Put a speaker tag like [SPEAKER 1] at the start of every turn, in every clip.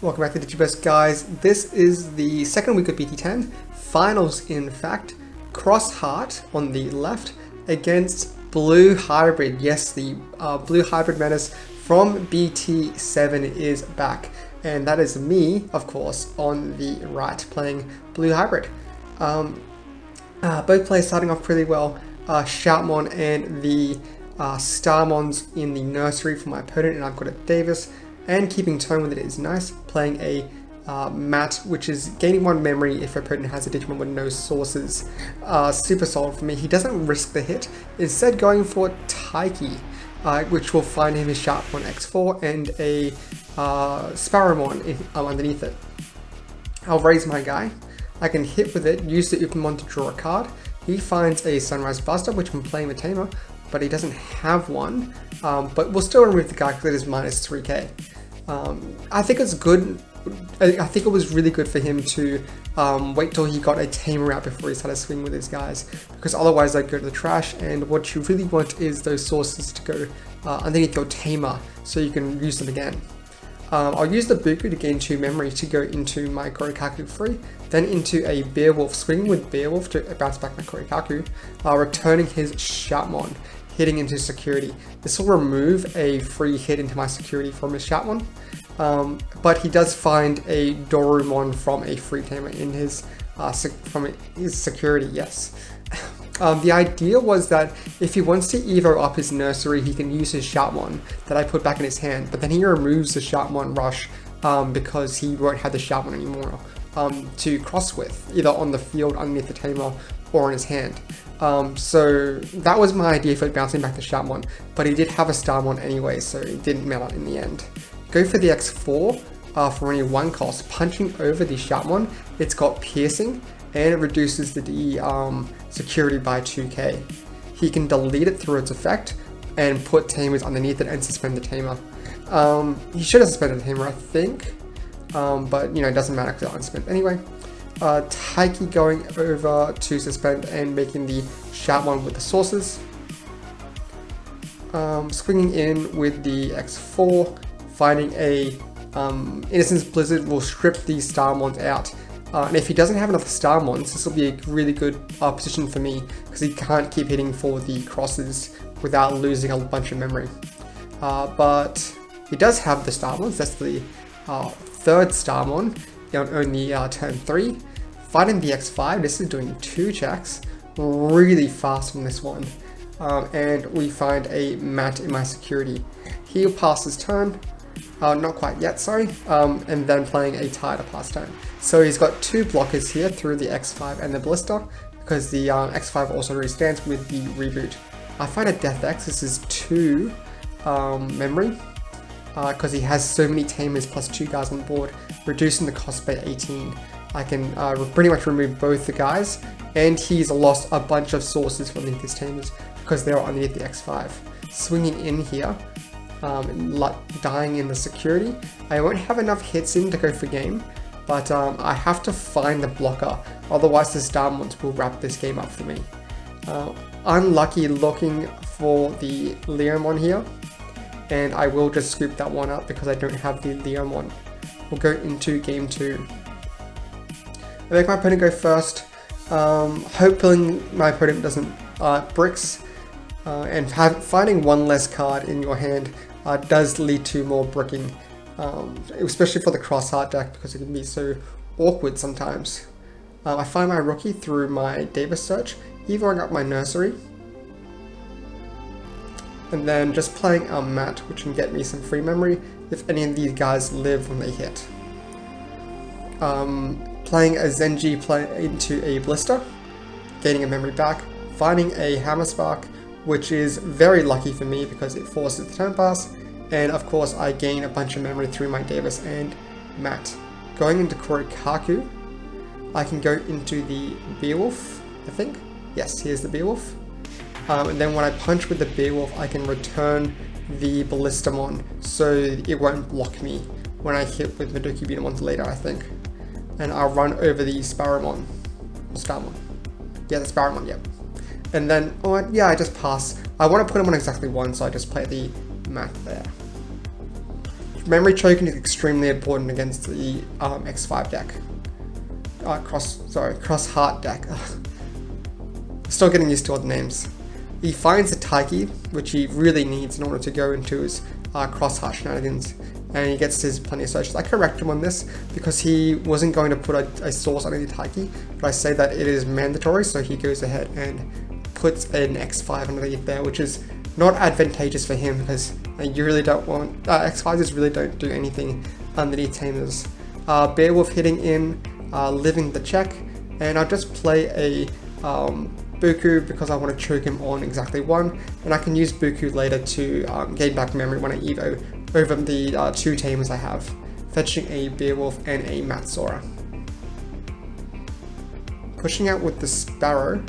[SPEAKER 1] Welcome back to Digiburst, guys. This is the second week of BT10 finals. In fact, Cross Heart on the left against Blue Hybrid. Yes, the Blue Hybrid menace from BT7 is back, and that is me, of course, on the right playing Blue Hybrid. Both players starting off pretty well. Shoutmon and the Starmons in the nursery for my opponent, and I've got a Davis. And keeping tone with it is nice. Playing a Matt, which is gaining 1 memory if your opponent has a Digimon with no sources. Super solid for me. He doesn't risk the hit, instead going for Taiki, which will find him his Sharpmon X4 and a Sparrowmon underneath it. I'll raise my guy. I can hit with it, use the Upamon to draw a card. He finds a Sunrise Buster, which can play with Tamer, but he doesn't have one. But we'll still remove the guy because it is minus 3k. I think it's good. I think it was really good for him to wait till he got a Tamer out before he started swinging with his guys, because otherwise they go to the trash, and what you really want is those sources to go underneath your Tamer so you can use them again. I'll use the Buku to gain 2 memory to go into my Korikaku free, then into a Beowulf, swinging with Beowulf to bounce back my Korikaku, returning his Shoutmon, hitting into security. This will remove a free hit into my security from his Shoutmon, but he does find a Dorumon from a free Tamer in his security, yes. The idea was that if he wants to Evo up his nursery, he can use his Shoutmon that I put back in his hand, but then he removes the Shoutmon rush because he won't have the Shoutmon anymore to cross with, either on the field underneath the Tamer or in his hand. So that was my idea for bouncing back the Shoutmon, but he did have a Starmon anyway, so it didn't matter in the end. Go for the X4 for only 1 cost, punching over the Shoutmon. It's got piercing, and it reduces the security by 2k. He can delete it through its effect and put Tamers underneath it and suspend the Tamer. He should have suspended the Tamer, I think, but you know, it doesn't matter because it's unspent anyway. Taiki going over to suspend and making the Shoutmon with the sources. Swinging in with the X4, finding a Innocence Blizzard will strip these Starmons out. And if he doesn't have enough Starmons, this will be a really good position for me, because he can't keep hitting for the crosses without losing a bunch of memory. But he does have the Starmons. That's the 3rd Starmon on the turn 3. Fighting the X5, this is doing 2 checks, really fast from this one. And we find a Matt in my security. He'll pass his turn. Not quite yet, sorry, and then playing a Tide to pass turn. So he's got 2 blockers here through the X5 and the Blister, because the X5 also restands with the Reboot. I find a Death X, this is 2 memory, because he has so many Tamers plus 2 guys on board, reducing the cost by 18. I can pretty much remove both the guys, and he's lost a bunch of sources from underneath his Tamers, because they're underneath the X5. Swinging in here, dying in the security. I won't have enough hits in to go for game, but I have to find the blocker, otherwise the Starmons will wrap this game up for me. Unlucky looking for the Leomon here, and I will just scoop that one up because I don't have the Leomon. We'll go into game 2. I make my opponent go first, hoping my opponent doesn't bricks, and finding 1 less card in your hand does lead to more bricking, especially for the Cross Heart deck, because it can be so awkward sometimes. I find my rookie through my Davis search, evoing up my nursery, and then just playing a Matt, which can get me some free memory if any of these guys live when they hit. Playing a Zenji into a Blister, gaining a memory back, finding a Hammer Spark, which is very lucky for me because it forces the turn pass, and of course I gain a bunch of memory through my Davis and Matt. Going into Korikaku, I can go into the Beowulf, I think. Yes, here's the Beowulf. And then when I punch with the Beowulf, I can return the Ballistamon, so it won't block me when I hit with Meduki Beatamon later, I think. And I'll run over the Sparrowmon, or Starmon. Yeah, the Sparrowmon, yep. And then, I just pass. I want to put him on exactly 1, so I just play the Matt there. memory choking is extremely important against the X5 deck. Cross Heart deck. Still getting used to all the names. He finds a Taiki, which he really needs in order to go into his Cross Heart shenanigans, and he gets his plenty of searches. I correct him on this because he wasn't going to put a source on any Taiki, but I say that it is mandatory, so he goes ahead and puts an X5 underneath there, which is not advantageous for him because you really don't want X5s really don't do anything underneath Tamers. Beowulf hitting in, living the check, and I'll just play a Buku because I want to choke him on exactly 1, and I can use Buku later to gain back memory when I evo over the 2 Tamers I have, fetching a Beowulf and a Matsora. Pushing out with the Sparrow,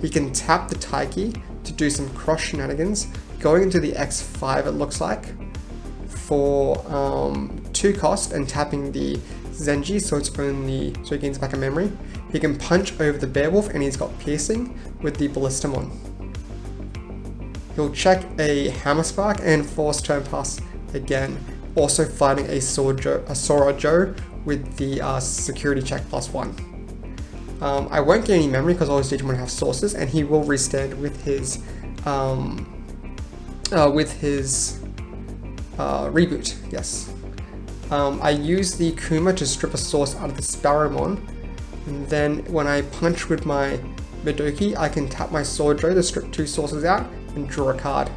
[SPEAKER 1] he can tap the Taiki to do some cross shenanigans, going into the X5 it looks like, for 2 cost and tapping the Zenji so he gains back a memory. He can punch over the Beowulf and he's got piercing with the Ballistamon. He'll check a Hammer Spark and force turn pass again, also fighting a Sora Joe with the security check +1. I won't get any memory because all his Digimon have sources, and he will restand with his reboot. Yes. I use the Kuma to strip a source out of the Sparrowmon, and then when I punch with my Midoki, I can tap my Swordjo to strip 2 sources out and draw a card.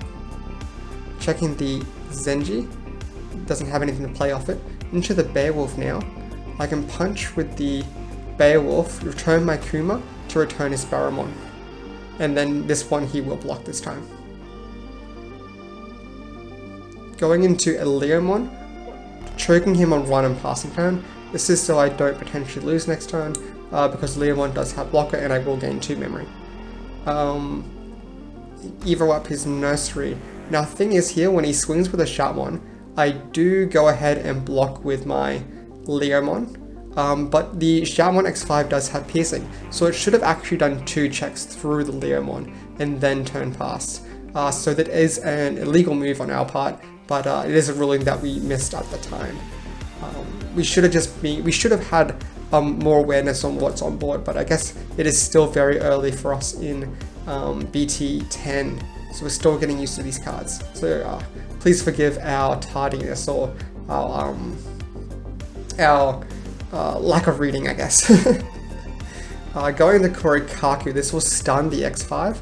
[SPEAKER 1] Checking the Zenji, doesn't have anything to play off it. Into the Beowulf now, I can punch with the Beowulf, return my Kuma to return his Sparrowmon, and then this one he will block this time. Going into a Leomon, choking him on run and passing turn. This is so I don't potentially lose next turn, because Leomon does have blocker and I will gain 2 memory. Evo up his Nursery. Now the thing is here, when he swings with a Sharpmon, I do go ahead and block with my Leomon, but the Sharpmon X5 does have piercing, so it should have actually done 2 checks through the Leomon and then turn past. So that is an illegal move on our part, but it is a ruling that we missed at the time. We should have had more awareness on what's on board, but I guess it is still very early for us in BT10, so we're still getting used to these cards. So please forgive our tardiness or our lack of reading, I guess. Going to Korikaku, this will stun the X5,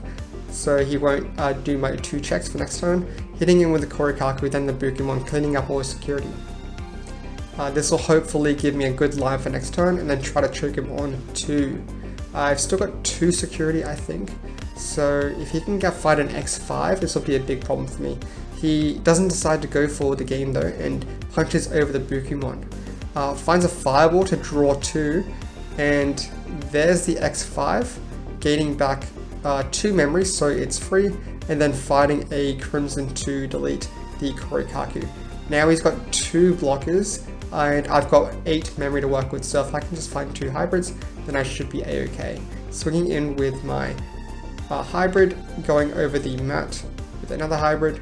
[SPEAKER 1] so he won't do my 2 checks for next turn. Hitting him with the Korikaku, then the Bukimon, cleaning up all his security. This will hopefully give me a good line for next turn, and then try to choke him on 2. I've still got 2 security, I think, so if he can fight an X5, this will be a big problem for me. He doesn't decide to go for the game though, and punches over the Bukimon. Finds a Fireball to draw 2, and there's the X5, gaining back 2 memories, so it's free, and then fighting a Crimson to delete the Korikaku. Now he's got 2 blockers, and I've got 8 memory to work with, so if I can just find 2 hybrids, then I should be a-okay. Swinging in with my hybrid, going over the mat with another hybrid,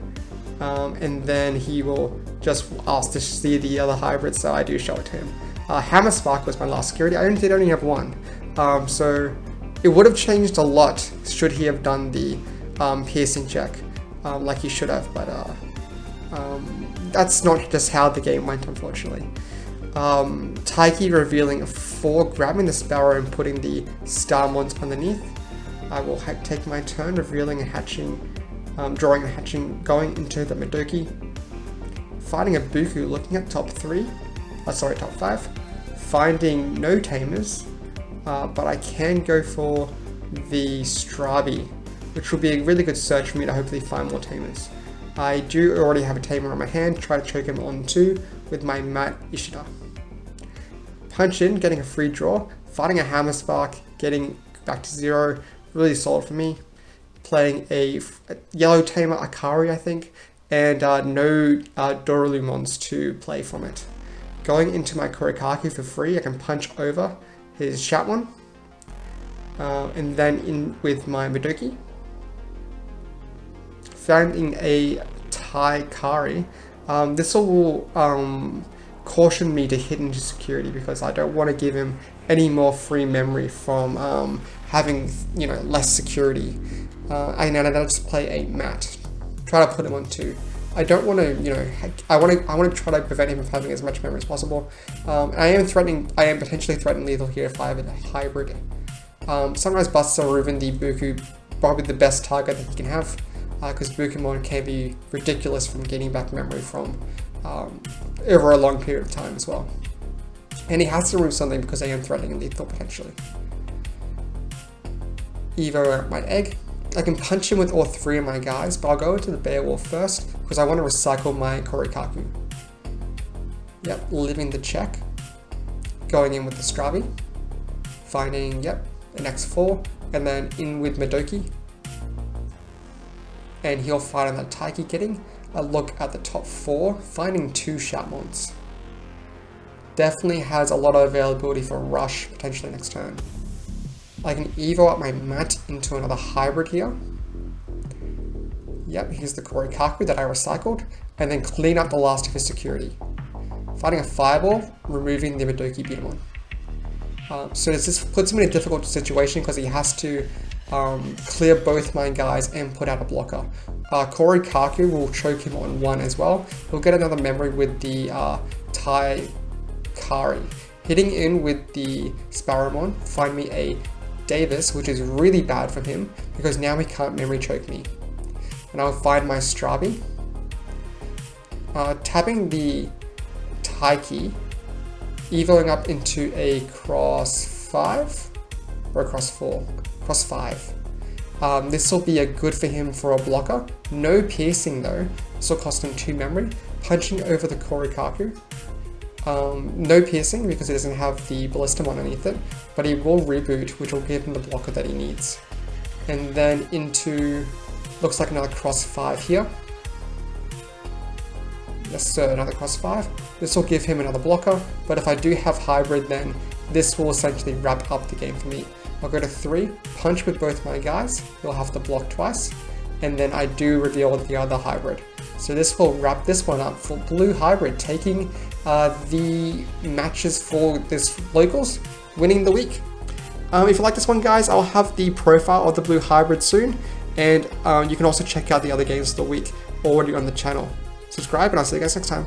[SPEAKER 1] and then he will just ask to see the other hybrid, so I do show it to him. Hammer Spark was my last security. I did only have 1, so it would have changed a lot should he have done the piercing check like he should have, but that's not just how the game went, unfortunately. Taiki revealing a 4, grabbing the Sparrow and putting the Starmons underneath. I will take my turn, revealing a hatching, drawing a hatching, going into the Midoki. Fighting a Buku, looking at top 5. Finding no Tamers, but I can go for the Strabi, which will be a really good search for me to hopefully find more Tamers. I do already have a Tamer on my hand, try to choke him on 2 with my Mat Ishida. Punch in, getting a free draw, fighting a Hammer Spark, getting back to 0, really solid for me. Playing a yellow Tamer Akari, I think, and no Doralumons to play from it. Going into my Korikaku for free, I can punch over his Shatmon, and then in with my Midoki. Finding a Taikari, This will caution me to hit into security because I don't want to give him any more free memory from having, you know, less security. And then I'll just play a mat. Try to put him on 2. I don't want to, you know, I want to try to prevent him from having as much memory as possible. I am potentially threatening lethal here if I have a hybrid. Sunrise Busts are even the Buku, probably the best target that he can have, because Bukimon can be ridiculous from getting back memory from over a long period of time as well. And he has to remove something because I am threatening lethal potentially. Evo out my egg. I can punch him with all 3 of my guys, but I'll go into the Beowulf first because I want to recycle my Korikaku. Yep, living the check. Going in with the Stravi. Finding, yep, an X4, and then in with Madoki. And he'll fight on that Taiki getting. A look at the top 4, finding 2 Shatmons. Definitely has a lot of availability for rush potentially next turn. I can Evo up my mat into another hybrid here. Yep, here's the Korikaku that I recycled, and then clean up the last of his security. Finding a Fireball, removing the Madoki Betamon. So this puts him in a difficult situation because he has to clear both my guys and put out a blocker. Korikaku will choke him on 1 as well. He'll get another memory with the Taikari. Hitting in with the Sparrowmon, find me a Davis, which is really bad for him because now he can't memory choke me. And I'll find my Strabi. Tapping the Taiki, evoing up into a cross 5 or a cross 4, cross 5. This will be a good for him for a blocker. No piercing though, this will cost him 2 memory. Punching over the Korikaku. No piercing because he doesn't have the Ballistamon underneath it, but he will reboot, which will give him the blocker that he needs. And then into, looks like another cross 5 here. Yes sir, another cross 5. This will give him another blocker, but if I do have hybrid then this will essentially wrap up the game for me. I'll go to 3, punch with both my guys, he'll have to block twice, and then I do reveal the other hybrid. So this will wrap this one up for blue hybrid, taking the matches for this locals, winning the week. If you like this one guys, I'll have the profile of the blue hybrid soon, and you can also check out the other games of the week already on the channel. Subscribe and I'll see you guys next time.